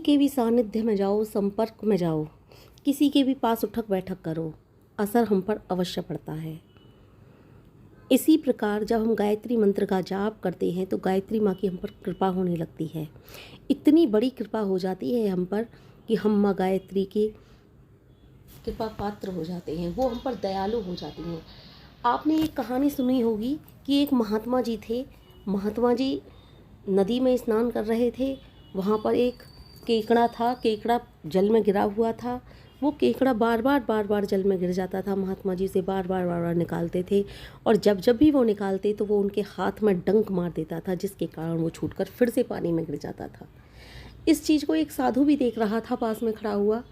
के भी सानिध्य में जाओ, संपर्क में जाओ, किसी के भी पास उठक बैठक करो, असर हम पर अवश्य पड़ता है। इसी प्रकार जब हम गायत्री मंत्र का जाप करते हैं तो गायत्री माँ की हम पर कृपा होने लगती है। इतनी बड़ी कृपा हो जाती है हम पर कि हम माँ गायत्री के कृपा पात्र हो जाते हैं, वो हम पर दयालु हो जाती हैं। आपने एक कहानी सुनी होगी कि एक महात्मा जी थे। महात्मा जी नदी में स्नान कर रहे थे। वहाँ पर एक केकड़ा था, केकड़ा जल में गिरा हुआ था। वो केकड़ा बार बार जल में गिर जाता था। महात्मा जी से बार बार निकालते थे, और जब भी वो निकालते तो वो उनके हाथ में डंक मार देता था, जिसके कारण वो छूटकर फिर से पानी में गिर जाता था। इस चीज़ को एक साधु भी देख रहा था, पास में खड़ा हुआ।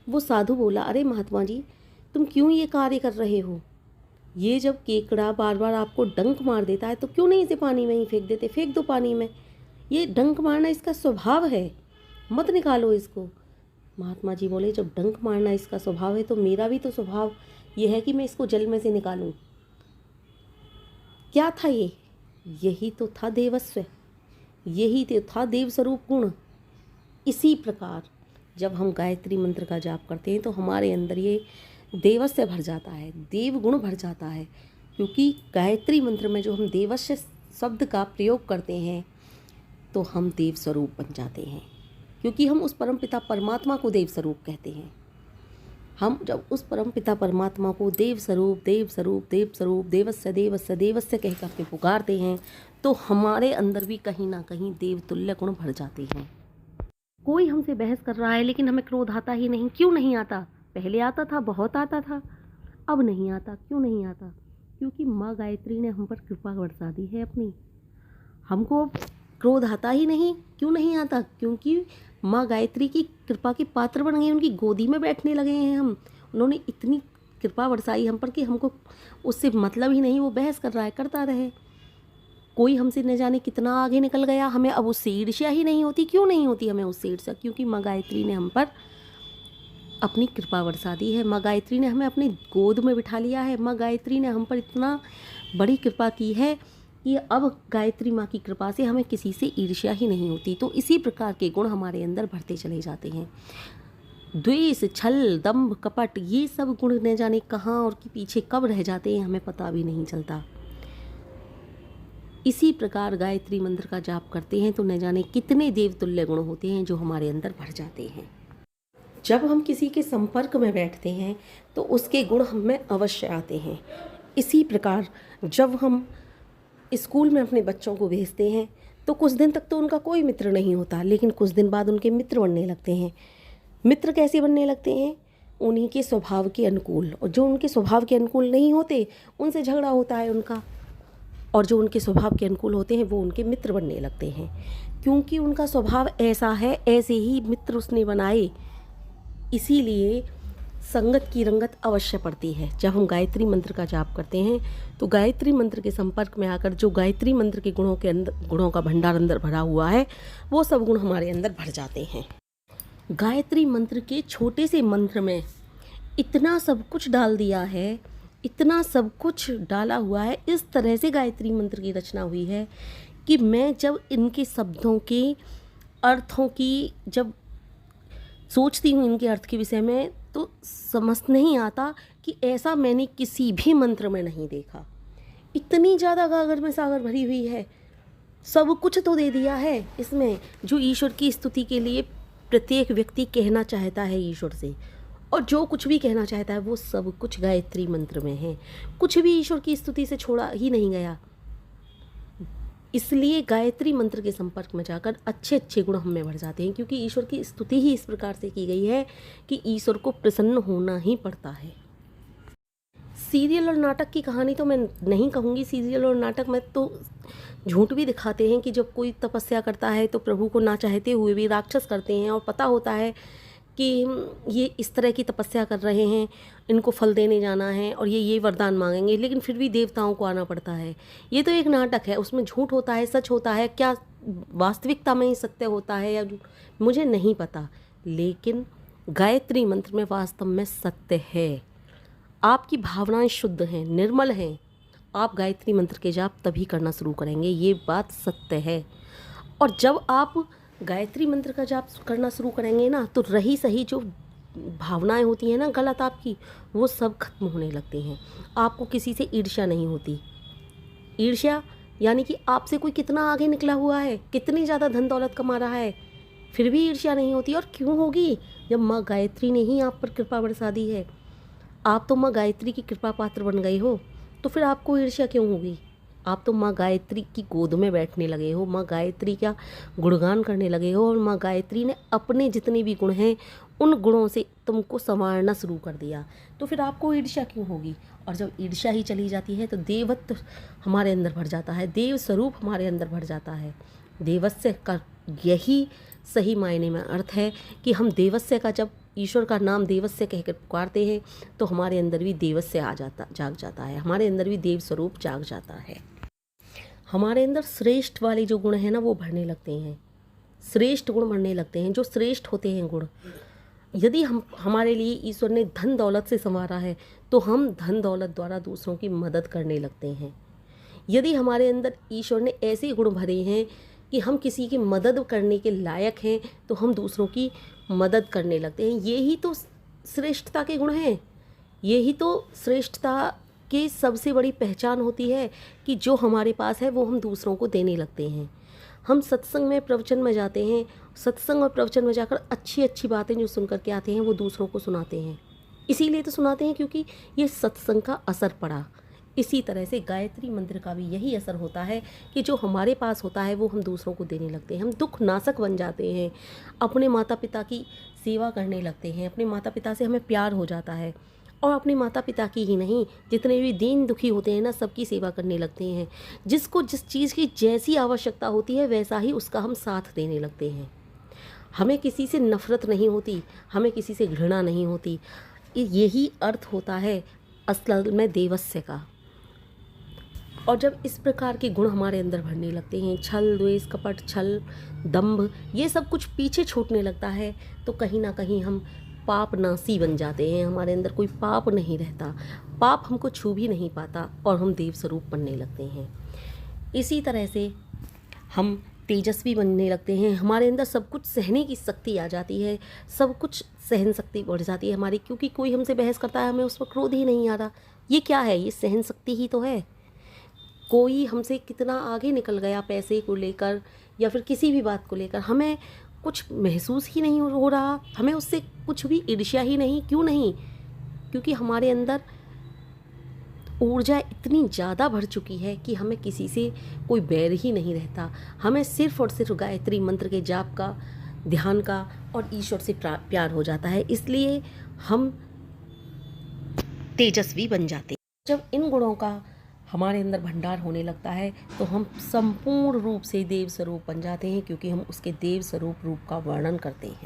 वो साधु बोला, अरे महात्मा जी, तुम क्यों ये कार्य कर रहे हो? ये जब केकड़ा बार बार आपको डंक मार देता है तो क्यों नहीं इसे पानी में ही फेंक देते? फेंक दो पानी में, ये डंक मारना इसका स्वभाव है, मत निकालो इसको। महात्मा जी बोले, जब डंक मारना इसका स्वभाव है तो मेरा भी तो स्वभाव ये है कि मैं इसको जल में से निकालूं। क्या था ये? यही तो था देवस्व, यही तो था देव स्वरूप गुण। इसी प्रकार जब हम गायत्री मंत्र का जाप करते हैं तो हमारे अंदर ये देवस्य भर जाता है, देव गुण भर जाता है। क्योंकि गायत्री मंत्र में जो हम देवस्य शब्द का प्रयोग करते हैं तो हम देव स्वरूप बन जाते हैं, क्योंकि हम उस परमपिता परमात्मा को देव स्वरूप कहते हैं। हम जब उस परमपिता परमात्मा को देव स्वरूप देव स्वरूप देव स्वरूप देवस्य देवस्य देवस्य कह करके पुकारते हैं तो हमारे अंदर भी कहीं ना कहीं देव तुल्य गुण भर जाते हैं। कोई हमसे बहस कर रहा है लेकिन हमें क्रोध आता ही नहीं। क्यों नहीं आता? पहले आता था, बहुत आता था, अब नहीं आता। क्यों नहीं आता? क्योंकि माँ गायत्री ने हम पर कृपा बरसा दी है अपनी। हमको क्रोध आता ही नहीं। क्यों नहीं आता? क्योंकि माँ गायत्री की कृपा के पात्र बन गए, उनकी गोदी में बैठने लगे हैं हम। उन्होंने इतनी कृपा बरसाई हम पर कि हमको उससे मतलब ही नहीं, वो बहस कर रहा है, करता रहे। कोई हमसे न जाने कितना आगे निकल गया, हमें अब उससे ईर्ष्या ही नहीं होती। क्यों नहीं होती हमें उससे ईर्ष्या? क्योंकि माँ गायत्री ने हम पर अपनी कृपा बरसा दी है। माँ गायत्री ने हमें अपनी गोद में बिठा लिया है। माँ गायत्री ने हम पर इतना बड़ी कृपा की है कि अब गायत्री माँ की कृपा से हमें किसी से ईर्ष्या ही नहीं होती। तो इसी प्रकार के गुण हमारे अंदर बढ़ते चले जाते हैं। द्वेष, छल, दंभ, कपट, ये सब गुण न जाने कहाँ और कि पीछे कब रह जाते हैं, हमें पता भी नहीं चलता। इसी प्रकार गायत्री मंत्र का जाप करते हैं तो न जाने कितने देवतुल्य गुण होते हैं जो हमारे अंदर भर जाते हैं। जब हम किसी के संपर्क में बैठते हैं तो उसके गुण हमें अवश्य आते हैं। इसी प्रकार जब हम स्कूल में अपने बच्चों को भेजते हैं तो कुछ दिन तक तो उनका कोई मित्र नहीं होता, लेकिन कुछ दिन बाद उनके मित्र बनने लगते हैं। मित्र कैसे बनने लगते हैं? उन्हीं के स्वभाव के अनुकूल। और जो उनके स्वभाव के अनुकूल नहीं होते उनसे झगड़ा होता है उनका, और जो उनके स्वभाव के अनुकूल होते हैं वो उनके मित्र बनने लगते हैं। क्योंकि उनका स्वभाव ऐसा है, ऐसे ही मित्र उसने बनाए। इसीलिए संगत की रंगत अवश्य पड़ती है। जब हम गायत्री मंत्र का जाप करते हैं तो गायत्री मंत्र के संपर्क में आकर जो गायत्री मंत्र के गुणों का भंडार अंदर भरा हुआ है वो सब गुण हमारे अंदर भर जाते हैं। गायत्री मंत्र के छोटे से मंत्र में इतना सब कुछ डाल दिया है, इतना सब कुछ डाला हुआ है। इस तरह से गायत्री मंत्र की रचना हुई है कि मैं जब इनके शब्दों के अर्थों की जब सोचती हूँ, इनके अर्थ के विषय में, तो समझ नहीं आता कि ऐसा मैंने किसी भी मंत्र में नहीं देखा। इतनी ज़्यादा गागर में सागर भरी हुई है, सब कुछ तो दे दिया है इसमें जो ईश्वर की स्तुति के लिए प्रत्येक व्यक्ति कहना चाहता है ईश्वर से, और जो कुछ भी कहना चाहता है वो सब कुछ गायत्री मंत्र में है। कुछ भी ईश्वर की स्तुति से छोड़ा ही नहीं गया। इसलिए गायत्री मंत्र के संपर्क में जाकर अच्छे अच्छे गुण हमें बढ़ जाते हैं, क्योंकि ईश्वर की स्तुति ही इस प्रकार से की गई है कि ईश्वर को प्रसन्न होना ही पड़ता है। सीरियल और नाटक की कहानी तो मैं नहीं कहूँगी। सीरियल और नाटक में तो झूठ भी दिखाते हैं कि जब कोई तपस्या करता है तो प्रभु को ना चाहते हुए भी राक्षस करते हैं, और पता होता है कि ये इस तरह की तपस्या कर रहे हैं, इनको फल देने जाना है और ये वरदान मांगेंगे, लेकिन फिर भी देवताओं को आना पड़ता है। ये तो एक नाटक है, उसमें झूठ होता है, सच होता है। क्या वास्तविकता में ही सत्य होता है या मुझे नहीं पता, लेकिन गायत्री मंत्र में वास्तव में सत्य है। आपकी भावनाएं शुद्ध हैं, निर्मल हैं, आप गायत्री मंत्र के जाप तभी करना शुरू करेंगे, ये बात सत्य है। और जब आप गायत्री मंत्र का जाप करना शुरू करेंगे ना, तो रही सही जो भावनाएं होती हैं ना गलत आपकी, वो सब खत्म होने लगती हैं। आपको किसी से ईर्ष्या नहीं होती। ईर्ष्या यानी कि आपसे कोई कितना आगे निकला हुआ है, कितनी ज़्यादा धन दौलत कमा रहा है, फिर भी ईर्ष्या नहीं होती। और क्यों होगी, जब माँ गायत्री ने ही आप पर कृपा बरसा दी है। आप तो माँ गायत्री की कृपा पात्र बन गए हो, तो फिर आपको ईर्ष्या क्यों होगी। आप तो माँ गायत्री की गोद में बैठने लगे हो, माँ गायत्री का गुणगान करने लगे हो, और माँ गायत्री ने अपने जितने भी गुण हैं उन गुणों से तुमको संवारना शुरू कर दिया, तो फिर आपको ईर्ष्या क्यों होगी। और जब ईर्ष्या ही चली जाती है तो देवत्व हमारे अंदर भर जाता है, देव स्वरूप हमारे अंदर भर जाता है। देवस्य का यही सही मायने में अर्थ है कि हम देवस्य का, जब ईश्वर का नाम देवस्य कहकर पुकारते हैं तो हमारे अंदर भी देवस्य जाग जाता है, हमारे अंदर भी देव स्वरूप जाग जाता है। हमारे अंदर श्रेष्ठ वाले जो गुण हैं ना वो भरने लगते हैं, श्रेष्ठ गुण भरने लगते हैं, जो श्रेष्ठ होते हैं गुण। यदि हमारे लिए ईश्वर ने धन दौलत से संवारा है तो हम धन दौलत द्वारा दूसरों की मदद करने लगते हैं। यदि हमारे अंदर ईश्वर ने ऐसे गुण भरे हैं कि हम किसी की मदद करने के लायक हैं तो हम दूसरों की मदद करने लगते हैं। यही तो श्रेष्ठता के गुण हैं, यही तो श्रेष्ठता की सबसे बड़ी पहचान होती है कि जो हमारे पास है वो हम दूसरों को देने लगते हैं। हम सत्संग में प्रवचन में जाते हैं, सत्संग और प्रवचन में जाकर अच्छी अच्छी बातें जो सुन करके आते हैं वो दूसरों को सुनाते हैं। इसीलिए तो सुनाते हैं क्योंकि ये सत्संग का असर पड़ा। इसी तरह से गायत्री मंत्र का भी यही असर होता है कि जो हमारे पास होता है वो हम दूसरों को देने लगते हैं। हम दुख नाशक बन जाते हैं, अपने माता पिता की सेवा करने लगते हैं, अपने माता पिता से हमें प्यार हो जाता है, और अपने माता पिता की ही नहीं, जितने भी दीन दुखी होते हैं ना सबकी सेवा करने लगते हैं। जिसको जिस चीज़ की जैसी आवश्यकता होती है वैसा ही उसका हम साथ देने लगते हैं। हमें किसी से नफ़रत नहीं होती, हमें किसी से घृणा नहीं होती। यही अर्थ होता है असल में देवस्य का। और जब इस प्रकार के गुण हमारे अंदर भरने लगते हैं, छल द्वेष कपट छल दंभ ये सब कुछ पीछे छूटने लगता है, तो कहीं ना कहीं हम पाप नासी बन जाते हैं। हमारे अंदर कोई पाप नहीं रहता, पाप हमको छू भी नहीं पाता और हम देव स्वरूप बनने लगते हैं। इसी तरह से हम तेजस्वी बनने लगते हैं, हमारे अंदर सब कुछ सहने की शक्ति आ जाती है, सब कुछ सहन शक्ति बढ़ जाती है हमारी। क्योंकि कोई हमसे बहस करता है हमें उस पर क्रोध ही नहीं आ रहा। ये क्या है, ये सहन शक्ति ही तो है। कोई हमसे कितना आगे निकल गया पैसे को लेकर या फिर किसी भी बात को लेकर, हमें कुछ महसूस ही नहीं हो रहा, हमें उससे कुछ भी ईर्ष्या ही नहीं। क्यों नहीं, क्योंकि हमारे अंदर ऊर्जा इतनी ज़्यादा भर चुकी है कि हमें किसी से कोई बैर ही नहीं रहता। हमें सिर्फ और सिर्फ गायत्री मंत्र के जाप का, ध्यान का और ईश्वर से प्यार हो जाता है, इसलिए हम तेजस्वी बन जाते हैं। जब इन गुणों का हमारे अंदर भंडार होने लगता है तो हम संपूर्ण रूप से देव स्वरूप बन जाते हैं, क्योंकि हम उसके देव स्वरूप रूप का वर्णन करते हैं।